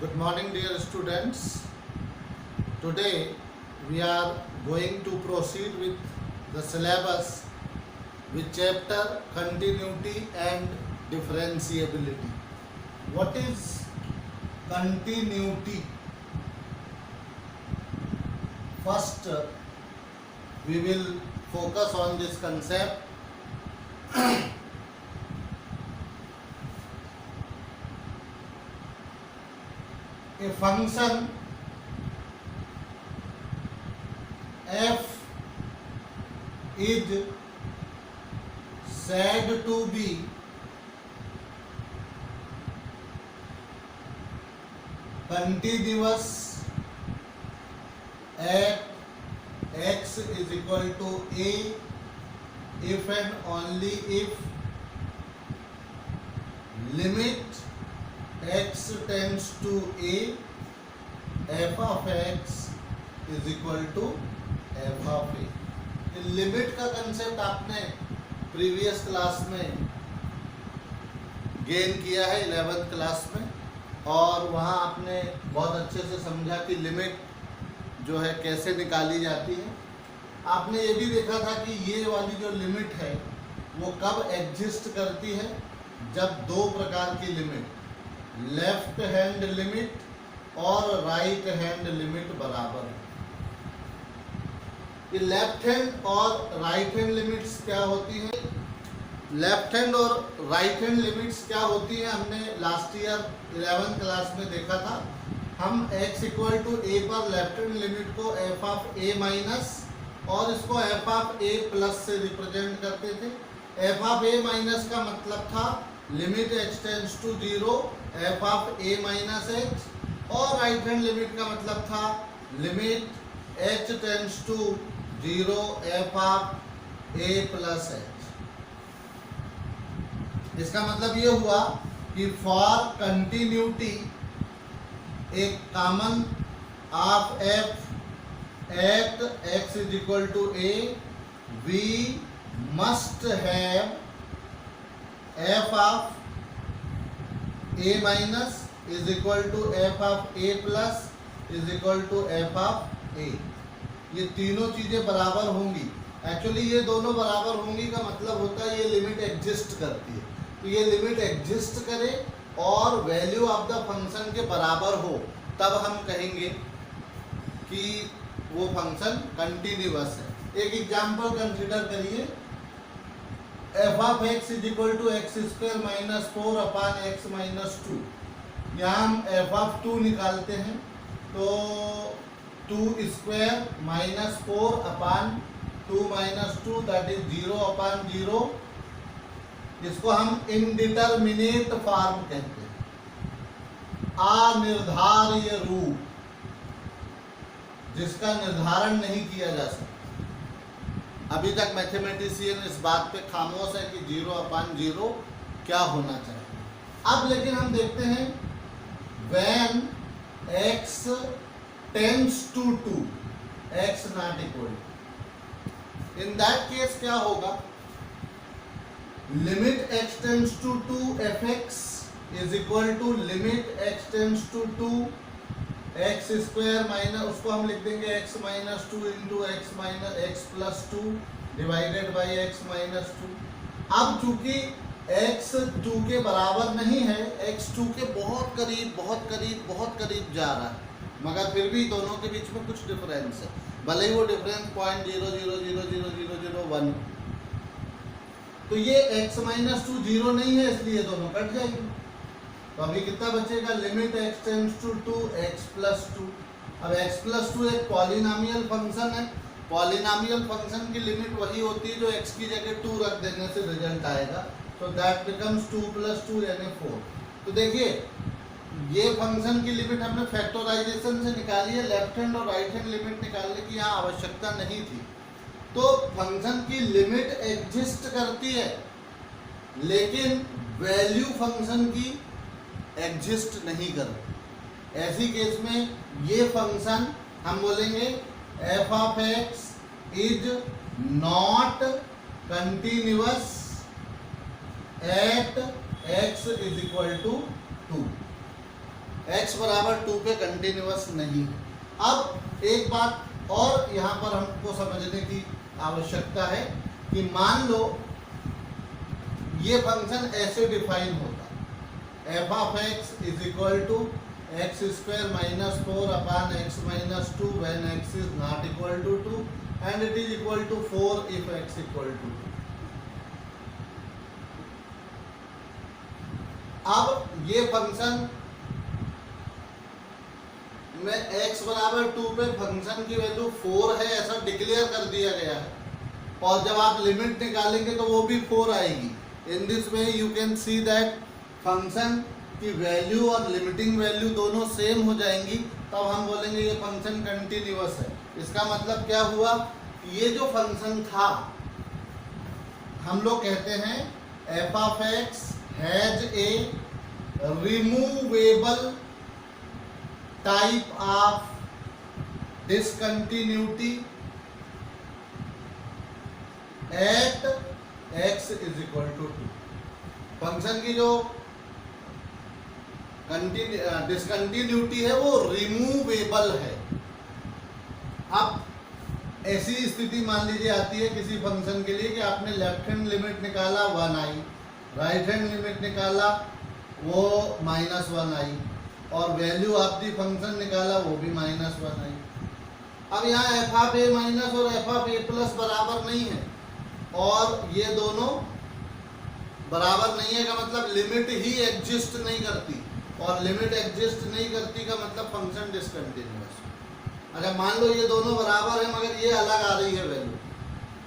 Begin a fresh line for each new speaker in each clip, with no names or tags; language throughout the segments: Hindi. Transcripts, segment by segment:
Good morning, dear students. Today we are going to proceed with the syllabus with chapter Continuity and Differentiability. What is continuity? First, we will focus on this concept. A function f is said to be continuous at x is equal to a if and only if limit x tends to a, f of x is equal to f of a. Limit का कंसेप्ट आपने प्रीवियस क्लास में गेन किया है 11th क्लास में, और वहाँ आपने बहुत अच्छे से समझा कि लिमिट जो है कैसे निकाली जाती है। आपने ये भी देखा था कि ये वाली जो लिमिट है वो कब एग्जिस्ट करती है, जब दो प्रकार की लिमिट, लेफ्ट हैंड लिमिट और राइट हैंड लिमिट बराबर है। ये लेफ्ट हैंड और राइट हैंड लिमिट्स क्या होती हैं? लेफ्ट हैंड और राइट हैंड लिमिट्स क्या होती है हमने लास्ट ईयर 11th क्लास में देखा था। हम x इक्वल टू a पर लेफ्ट हैंड लिमिट को f ऑफ a माइनस और इसको f ऑफ a प्लस से रिप्रेजेंट करते थे। f ऑफ a माइनस का मतलब था limit x tends to 0 f of a minus h, और राइट हैंड लिमिट का मतलब था limit h tends to 0 f of a plus h। इसका मतलब ये हुआ कि फॉर कंटिन्यूटी एक common of f at x is equal to a, we must have f of a minus is equal to f of a plus is equal to f of a। ये तीनों चीजें बराबर होंगी। एक्चुअली ये दोनों बराबर होंगी का मतलब होता है ये लिमिट एग्जिस्ट करती है। तो ये लिमिट एग्जिस्ट करे और वैल्यू ऑफ द फंक्शन के बराबर हो, तब हम कहेंगे कि वो फंक्शन कंटिन्यूअस है। एक एग्जाम्पल कंसिडर करिए, f of x is equal to x square minus 4 upon x minus 2। यहाँ हम f of 2 निकालते हैं तो 2 square minus 4 upon 2 minus 2 that is 0 अपान 0। इसको हम इनडिटरमिनेट फॉर्म कहते हैं, अनिर्धार्य रूप, जिसका निर्धारण नहीं किया जा सकता। अभी तक मैथमेटिशियन इस बात पे खामोश है कि 0 अपान 0 क्या होना चाहिए। अब लेकिन हम देखते हैं when x tends to 2, x not equal to, in that case क्या होगा? Limit x tends to 2 fx is equal to limit x tends to 2 x square minus, उसको हम लिख देंगे x minus 2 into x minus x plus 2 divided by x minus 2। अब चूंकि x 2 के बराबर नहीं है, x 2 के बहुत करीब बहुत करीब बहुत करीब जा रहा है, मगर फिर भी दोनों के बीच में कुछ डिफरेंस है, भले ही वो डिफरेंस 0.0000001। तो ये x माइनस 2 0 नहीं है, इसलिए दोनों कट जाएंगे। तो अभी कितना बचेगा? Limit x tends to 2 x plus 2। अब x प्लस 2 एक पॉलिनोमियल फंक्शन है। पॉलिनोमियल फंक्शन की लिमिट वही होती है जो x की जगह 2 रख देने से रिजल्ट आएगा। तो दैट बिकम्स 2 प्लस 2 यानी 4। तो देखिए ये फंक्शन की लिमिट हमने फैक्टराइजेशन से निकाली है, लेफ्ट हैंड और राइट हैंड लिमिट निकालने की यहाँ आवश्यकता नहीं थी। तो फंक्शन की लिमिट एग्जिस्ट करती है, लेकिन वैल्यू फंक्शन की एग्जिस्ट नहीं करती। ऐसी केस में ये फंक्शन हम बोलेंगे f of x is not continuous at x is equal to 2। x बराबर 2 पे कंटिन्यूअस नहीं है। अब एक बात और यहाँ पर हमको समझने की आवश्यकता है कि मान लो ये फंक्शन ऐसे डिफाइन होता, f of x is equal to x square minus 4 upon x minus 2 when x is not equal to 2 and it is equal to 4 if x equal to 2। अब ये फंक्शन में x बराबर 2 पे फंक्शन की वैल्यू 4 है ऐसा डिक्लेयर कर दिया गया है, और जब आप लिमिट निकालेंगे तो वो भी 4 आएगी। In this way you can see that function की वैल्यू और लिमिटिंग वैल्यू दोनों सेम हो जाएंगी, तब हम बोलेंगे ये फंक्शन कंटिन्यूअस है। इसका मतलब क्या हुआ, ये जो फंक्शन था हम लोग कहते हैं f of x has a removable type of discontinuity at x is equal to 2। Function की जो डिसकंटिन्यूटी है वो रिमूवेबल है। अब ऐसी स्थिति मान लीजिए आती है किसी फंक्शन के लिए कि आपने लेफ्ट हैंड लिमिट निकाला 1 आई, राइट हैंड लिमिट निकाला वो -1 आई, और वैल्यू ऑफ दी फंक्शन निकाला वो भी -1 आई। अब यहाँ एफ ऑफ ए माइनस और एफ ऑफ ए प्लस बराबर नहीं है, और ये दोनों बराबर नहीं है का मतलब लिमिट ही एग्जिस्ट नहीं करती, और लिमिट एग्जिस्ट नहीं करती का मतलब फंक्शन डिसकंटिन्यूअस। अच्छा मान लो ये दोनों बराबर है मगर ये अलग आ रही है वैल्यू,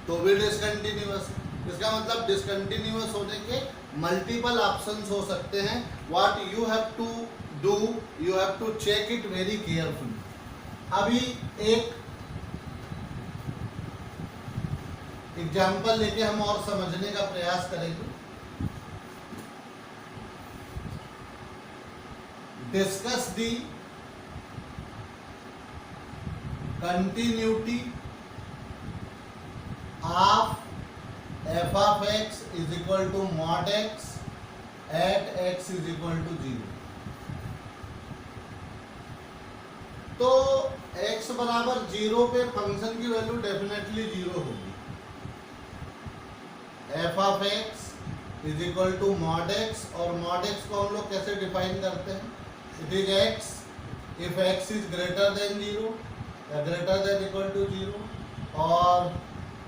तो भी डिसकंटिन्यूअस है। इसका मतलब डिसकंटिन्यूअस होने के मल्टीपल ऑप्शंस हो सकते हैं। What you have to do, you have to check it very carefully. अभी एक एग्जाम्पल लेके हम और समझने का प्रयास करेंगे। Discuss the continuity of f of x is equal to mod x at x is equal to 0। तो x बराबर 0 पे फंक्शन की वैल्यू डेफिनेटली 0 होगी। F of x is equal to mod x, और मॉड एक्स को हम लोग कैसे डिफाइन करते हैं, it is x if x is greater than 0 या ग्रेटर देन इक्वल टू 0, और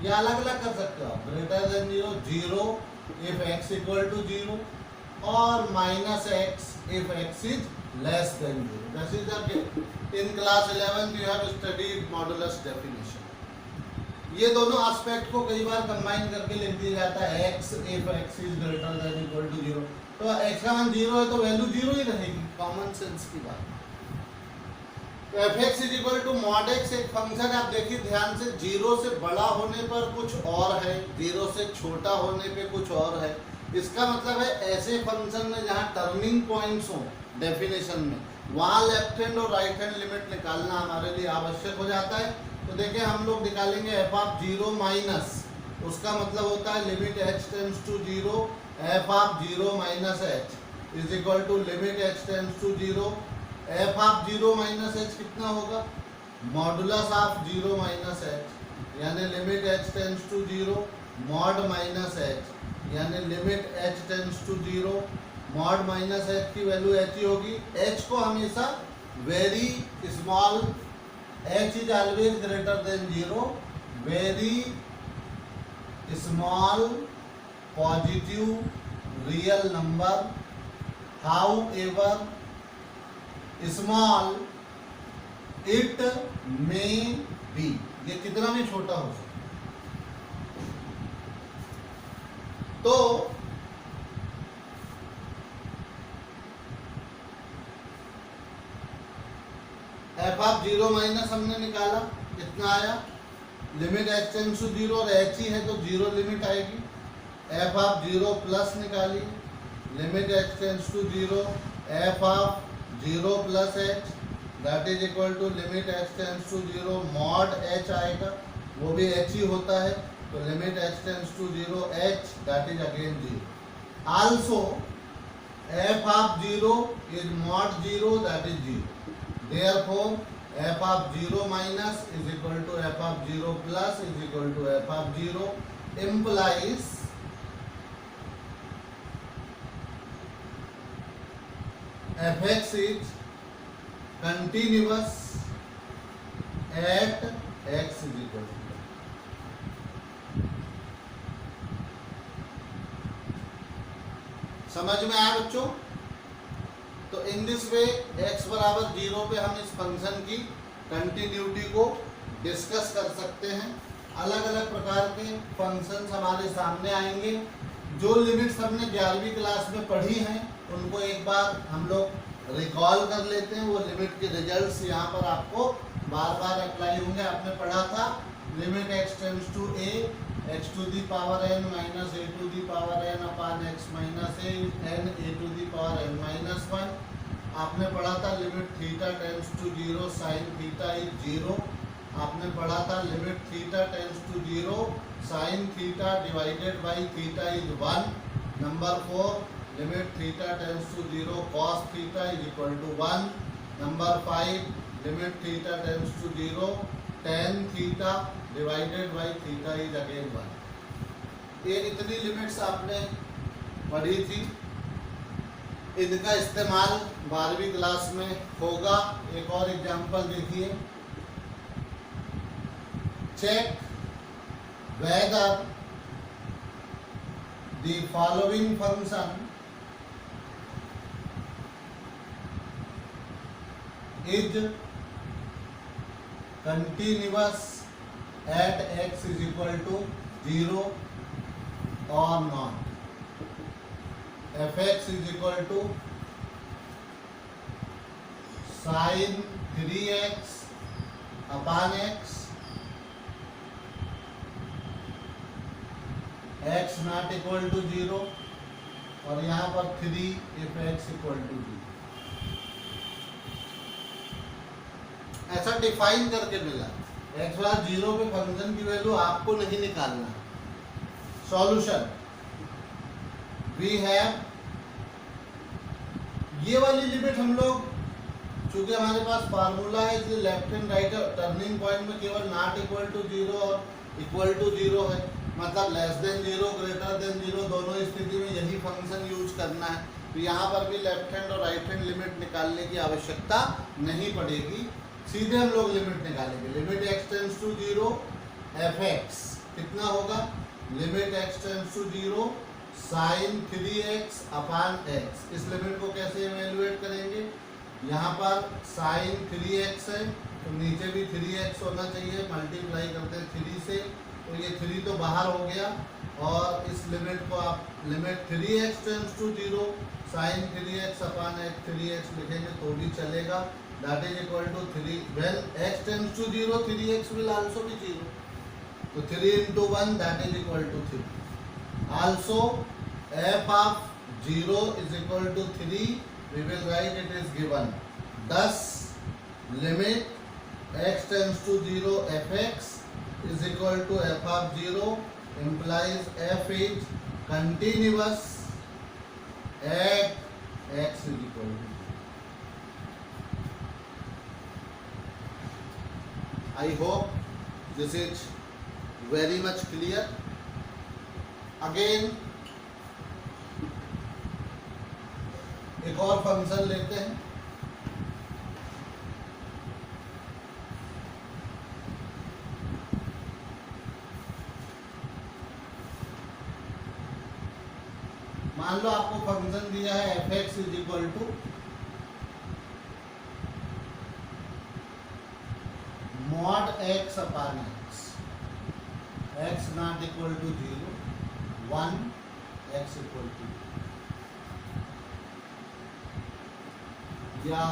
ये अलग अलग कर सकते हो आप, greater than 0 0 if x equal to 0 और -x if x is less than 0. This is the in class 11 you have studied modulus definition. ये दोनों एस्पेक्ट को कई बार कंबाइन करके लिख दिया जाता है, x if x is greater than equal to 0। तो x का मान 0 है तो वैल्यू 0 ही रहेगी, कॉमन सेंस की बात। तो f(x) is equal to mod x एक फंक्शन है, आप देखिए ध्यान से, 0 से बड़ा होने पर कुछ और है, 0 से छोटा होने पे कुछ और है। इसका मतलब है ऐसे फंक्शन में जहाँ टर्निंग पॉइंट्स हो डेफिनेशन में, वहाँ लेफ्ट हैंड और राइट हैंड लिमिट निकालना हमारे लिए आवश्यक हो जाता है। तो देखिए हम लोग निकालेंगे एफ ऑफ 0 माइनस, उसका मतलब होता है limit h tends to 0 f of 0 minus h is equal to limit h tends to 0 f of 0 minus h कितना होगा, मॉडुलस ऑफ 0 माइनस h, यानी limit h tends to 0 mod minus h, यानी limit h tends to 0 mod minus h की वैल्यू h ही होगी। h को हमेशा very small, h is always greater than 0, very small positive real number, how ever small it may be, ये कितना भी छोटा हो सकता। तो एफ ऑफ 0 माइनस हमने निकाला, कितना आया, लिमिट h टेंड्स टू 0 और h ही है तो 0 लिमिट आएगी। एफ ऑफ 0 प्लस निकालिए, limit h tends to 0 f of 0 plus h that is equal to limit h tends to 0 mod h आएगा, वो भी h ही होता है, तो limit h tends to 0 h that is again 0। Also f of 0 is mod 0, that is 0. Therefore f of 0 minus is equal to f of 0 plus is equal to f of 0 implies fx is continuous at x is equal to, समझ में आया बच्चों? तो इन दिस वे x बराबर 0 पे हम इस फंक्शन की कंटिन्यूटी को डिस्कस कर सकते हैं। अलग अलग प्रकार के फंक्शंस हमारे सामने आएंगे। जो लिमिट्स हमने 11वीं क्लास में पढ़ी हैं उनको एक बार हम लोग रिकॉल कर लेते हैं। वो लिमिट के रिजल्ट्स यहाँ पर आपको बार बार अप्लाई होंगे। आपने पढ़ा था limit x tends to a x to the power n minus a to the power n upon x minus a n a to the power n minus 1। आपने पढ़ा था limit theta tends to 0 sine theta is 0। आपने पढ़ा था limit theta tends to 0 sine theta divided by theta is 1। Number 4 limit theta tends to 0 cos theta is equal to 1। Number 5 limit theta tends to 0 tan theta divided by theta is again 1। ये इतनी लिमिट्स आपने पढ़ी थी। इनका इस्तेमाल 12वीं क्लास में होगा। एक और एग्जांपल देखिए। Check whether the following function is continuous at x is equal to 0 or not. fx is equal to sin 3x upon x, x not equal to 0 और यहाँ पर 3 if x equal to 0। ऐसा डिफाइन करके मिला। x बराबर 0 पे फंक्शन की वैल्यू आपको नहीं निकालना। सॉल्यूशन वी हैव, ये वाली लिमिट हम लोग चूंकि हमारे पास फार्मूला है इसलिए left hand right turning point में केवल नॉट इक्वल टू 0 और इक्वल टू 0 है, मतलब लेस देन 0 ग्रेटर देन 0 दोनों स्थिति में यही फंक्शन यूज करना है। तो यहाँ पर भी लेफ्ट हैंड और राइट हैंड लिमिट निकालने की आवश्यकता नहीं पड़ेगी। सीधे हम लोग लिमिट निकालेंगे। Limit x tends to 0 fx कितना होगा? Limit x tends to 0 sine 3x upon x। इस लिमिट को कैसे इवेल्युएट करेंगे? यहाँ पर साइन 3x है तो नीचे भी 3x होना चाहिए। मल्टीप्लाई करते हैं 3 से तो ये 3 तो बाहर हो गया और इस लिमिट को आप limit 3x tends to 0 sine 3x upon x 3x लिखेंगे तो भी चलेगा। That is equal to 3 when x tends to 0 3x will also be 0, so 3 into 1 that is equal to 3. Also f of 0 is equal to 3, we will write it is given, thus limit x tends to 0 fx is equal to f of 0 implies f is continuous at x is equal to, I hope this is very much clear. Again एक और फंक्शन लेते हैं। मान लो आपको फंक्शन दिया है fx is equal to mod x upon x, x not equal to 0, 1 x equal to 0, या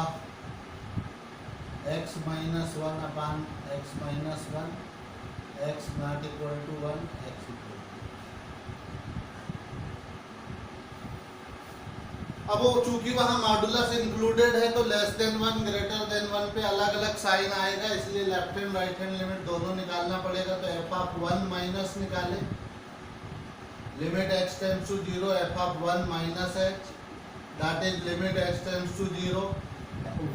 x minus 1 upon x minus 1, x not equal to 1, x equal to 0। अब वो चूंकि वहाँ मॉडुलस इंक्लूडेड है तो लेस देन 1 ग्रेटर देन 1 पे अलग अलग साइन आएगा, इसलिए left hand right hand limit दोनों निकालना पड़ेगा। तो f ऑफ 1 माइनस निकाले, limit x tends to 0 f of 1 minus x that is limit x tends to 0.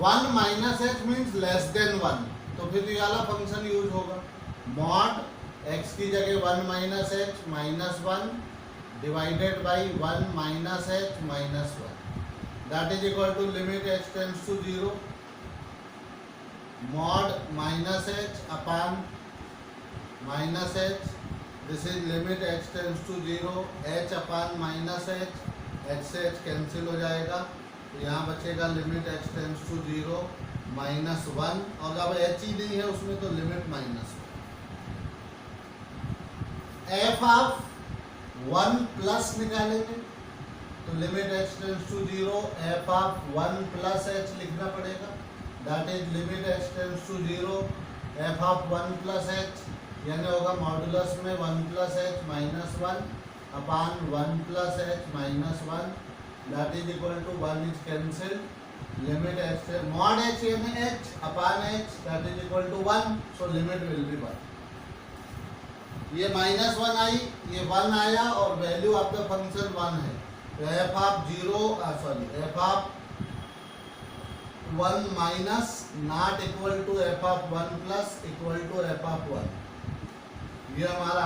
1 minus h means less than 1, तो फिर ये वाला फंक्शन यूज होगा. मॉड x की जगह 1 minus h minus 1 divided by 1 minus h minus 1, that is equal to limit x tends to 0 mod minus h upon minus h. This is limit x tends to 0, h upon minus h, h से h कैंसिल हो जाएगा, तो यहाँ बचेगा limit x tends to 0 minus 1, और अब h ही नहीं है उसमें तो limit minus 1. f of 1 plus निकालेंगे तो limit x tends to 0 f of 1 plus h लिखना पड़ेगा. That is limit x tends to 0 f of 1 plus h, यानी होगा मॉडुलस में 1 plus h minus 1 upon 1 plus h minus 1, that is equal to 1 is cancel. Limit x mod h यानी h upon h, that is equal to 1, so limit will be 1. ये माइनस 1 आई, ये 1 आया और वैल्यू ऑफ द फंक्शन 1 है, तो f of 0 f of 1 minus not equal to f of 1 plus equal to f of 1. ये हमारा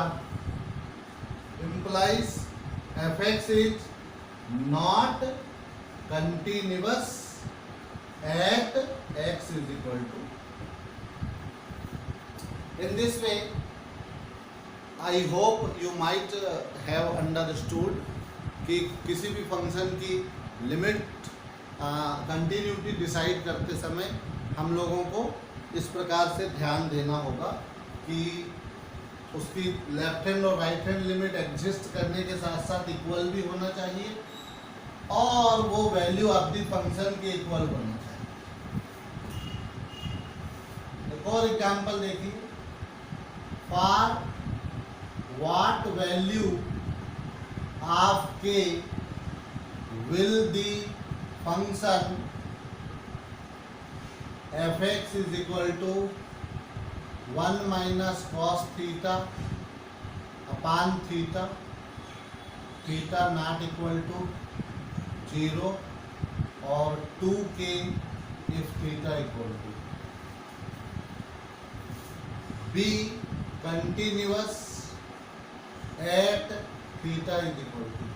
implies fx is not continuous at x is equal to. In this way, I hope you might have understood कि किसी भी फंक्शन की लिमिट कंटिन्यूटी डिसाइड करते समय हम लोगों को इस प्रकार से ध्यान देना होगा कि उसकी लेफ्ट हैंड और राइट हैंड लिमिट एग्जिस्ट करने के साथ साथ इक्वल भी होना चाहिए और वो वैल्यू ऑफ द फंक्शन के इक्वल होना चाहिए. एक और एग्जाम्पल देखिए. फॉर व्हाट वैल्यू ऑफ के will the function fx is equal to 1 minus cos theta upon theta, theta not equal to 0 और 2k if theta equal to be continuous at theta is equal to,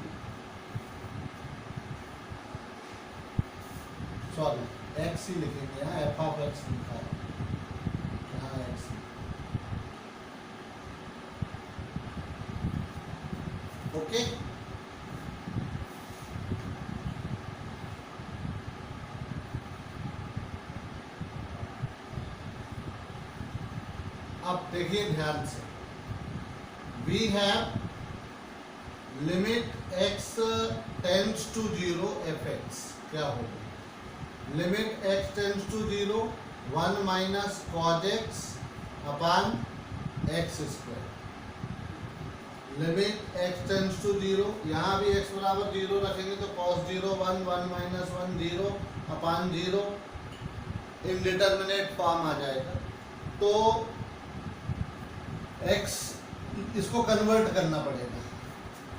sorry x ही लिखेंगे, यहाँ f ऑफ x लिखा है, यहाँ x. ओके, अब देखिए ध्यान से. We have limit x tends to 0 fx, क्या होगा? Limit x tends to 0 1 minus cos x upon x square. Limit x tends to 0, यहाँ भी x बराबर 0 रखेंगे तो cos 0 1 1 minus 1 0 upon 0 indeterminate form आ जाएगा. तो x इसको कन्वर्ट करना पड़ेगा.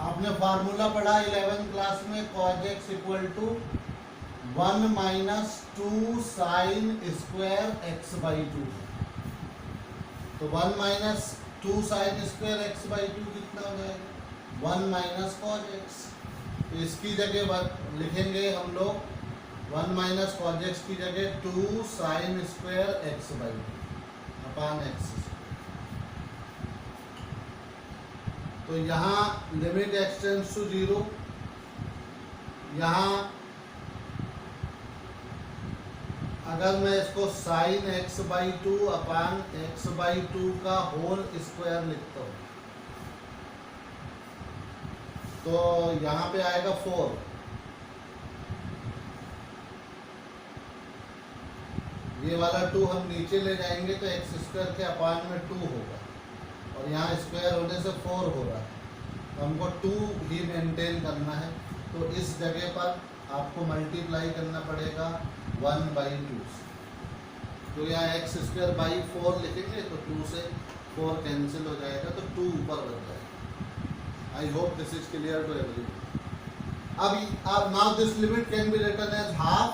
आपने फार्मूला पढ़ा 11th क्लास में, cos x equal to 1 minus 2 sine square x by 2. तो 1 minus 2 sine square x by 2 कितना हो जाएगा? 1 माइनस कॉस एक्स. तो इसकी जगह लिखेंगे हम लोग 1 माइनस कॉस एक्स की जगह 2 sine square x by 2 upon x. तो यहाँ लिमिट एक्स टेंड्स टू 0, यहाँ अगर मैं इसको sine x by 2 upon x by 2 का होल स्क्वायर लिखता हूँ तो यहाँ पे आएगा 4. ये वाला 2 हम नीचे ले जाएंगे तो एक्स स्क्वायर के अपॉन में 2 होगा और यहाँ स्क्वायर होने से 4 हो रहा है, तो हमको 2 ही मेंटेन करना है. तो इस जगह पर आपको मल्टीप्लाई करना पड़ेगा 1 बाई 2 से. तो यहाँ एक्स स्क्वायर बाई 4 लिखेंगे तो 2 से 4 कैंसिल हो जाएगा तो 2 ऊपर बन जाएगा. I hope this is clear to everyone. अब now this limit can be written as half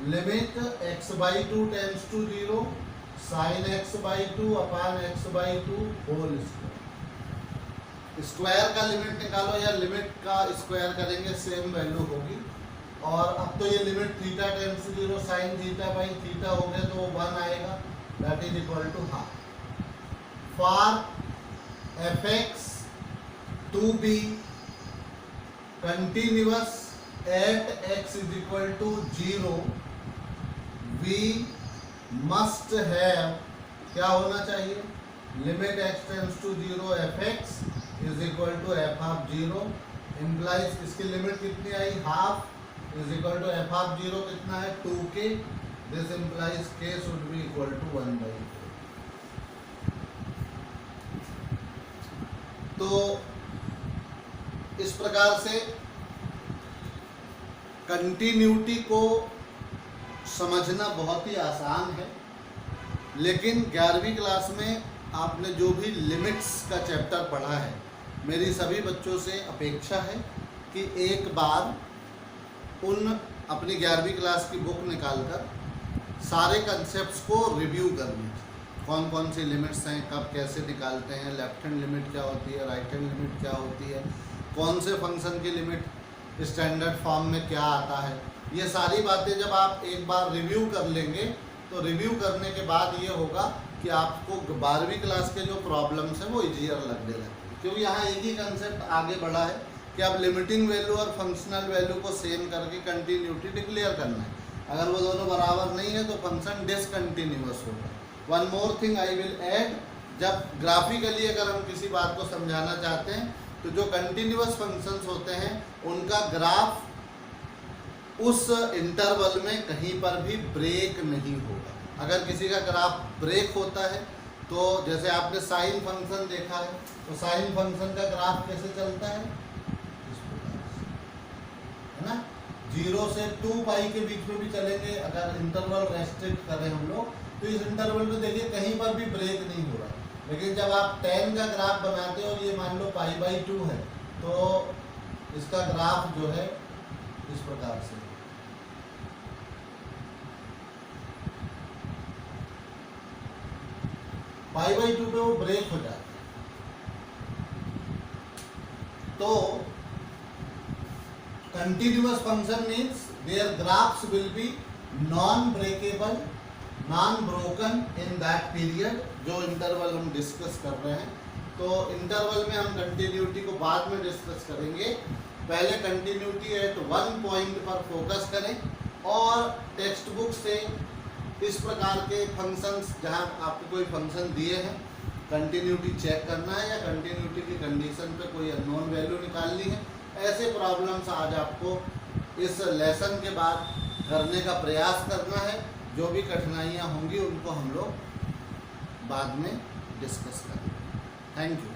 limit x by 2 tends to 0 sin x by 2 upon x by 2 whole square। Square का लिमिट निकालो या लिमिट का स्क्वायर करेंगे सेम वैल्यू होगी। और अब तो ये limit theta tends to 0 sine theta by theta हो गया तो वो 1 आएगा, that is equal to half. For fx to be continuous at x is equal to 0 we must have क्या होना चाहिए, limit x tends to 0 fx is equal to F of 0 implies इसकी लिमिट कितनी आई, half is equal to F of 0 कितना है 2k, this implies k should be equal to 1/4। तो इस प्रकार से कंटिन्यूटी को समझना बहुत ही आसान है, लेकिन 11वीं क्लास में आपने जो भी लिमिट्स का चैप्टर पढ़ा है, मेरी सभी बच्चों से अपेक्षा है कि एक बार उन अपनी 11वीं क्लास की बुक निकालकर सारे कंसेप्ट्स को रिव्यू कर लीजिए। कौन कौन सी लिमिट्स हैं, कब कैसे निकालते हैं, लेफ्ट हैंड लिमिट क्या होती है, राइट हैंड लिमिट क्या होती है, कौन से फंक्शन की लिमिट स्टैंडर्ड फॉर्म में क्या आता है। ये सारी बातें जब आप एक बार रिव्यू कर लेंगे तो रिव्यू करने के बाद ये होगा कि आपको 12वीं क्लास के जो प्रॉब्लम्स हैं वो ईजियर लगने लगेंगे, क्योंकि यहाँ एक ही कंसेप्ट आगे बढ़ा है कि अब लिमिटिंग वैल्यू और फंक्शनल वैल्यू को सेम करके कंटिन्यूटी डिक्लेयर करना है। अगर वो दोनों बराबर नहीं है तो फंक्शन डिसकंटिन्यूअस होगा। One more thing I will add, जब ग्राफिकली अगर हम किसी बात को समझाना चाहते हैं तो जो कंटिन्यूअस फंक्शंस होते हैं उनका ग्राफ उस इंटरवल में कहीं पर भी ब्रेक नहीं होगा। अगर किसी का ग्राफ ब्रेक होता है तो जैसे आपने साइन फंक्शन देखा है, तो साइन फंक्शन का ग्राफ कैसे चलता है, इस प्रकार से, है ना, 0 से 2 पाई के बीच में भी चलेंगे। अगर इंटरवल रेस्ट्रिक्ट करें हम लोग तो इस इंटरवल में देखिए कहीं पर भी ब्रेक नहीं हो रहा। लेकिन जब आप 10 का ग्राफ बनाते हो और ये मान लो π/2 है तो इसका ग्राफ जो है इस प्रकार से, π/2 पे वो ब्रेक हो जाता है। तो continuous function means their graphs will be non breakable, non broken in that period, जो इंटरवल हम डिस्कस कर रहे हैं। तो इंटरवल में हम कंटिन्यूटी को बाद में डिस्कस करेंगे, पहले कंटिन्यूटी एट वन पॉइंट पर फोकस करें और टेक्स्ट बुक से इस प्रकार के फंक्शंस, जहां आपको कोई फंक्शन दिए हैं, कंटिन्यूटी चेक करना है या कंटिन्यूटी की कंडीशन पे कोई अननोन वैल्यू निकालनी है, ऐसे प्रॉब्लम्स आज आपको इस लेसन के बाद करने का प्रयास करना है। जो भी कठिनाइयाँ होंगी उनको हम लोग बाद में डिस्कस करेंगे। Thank you.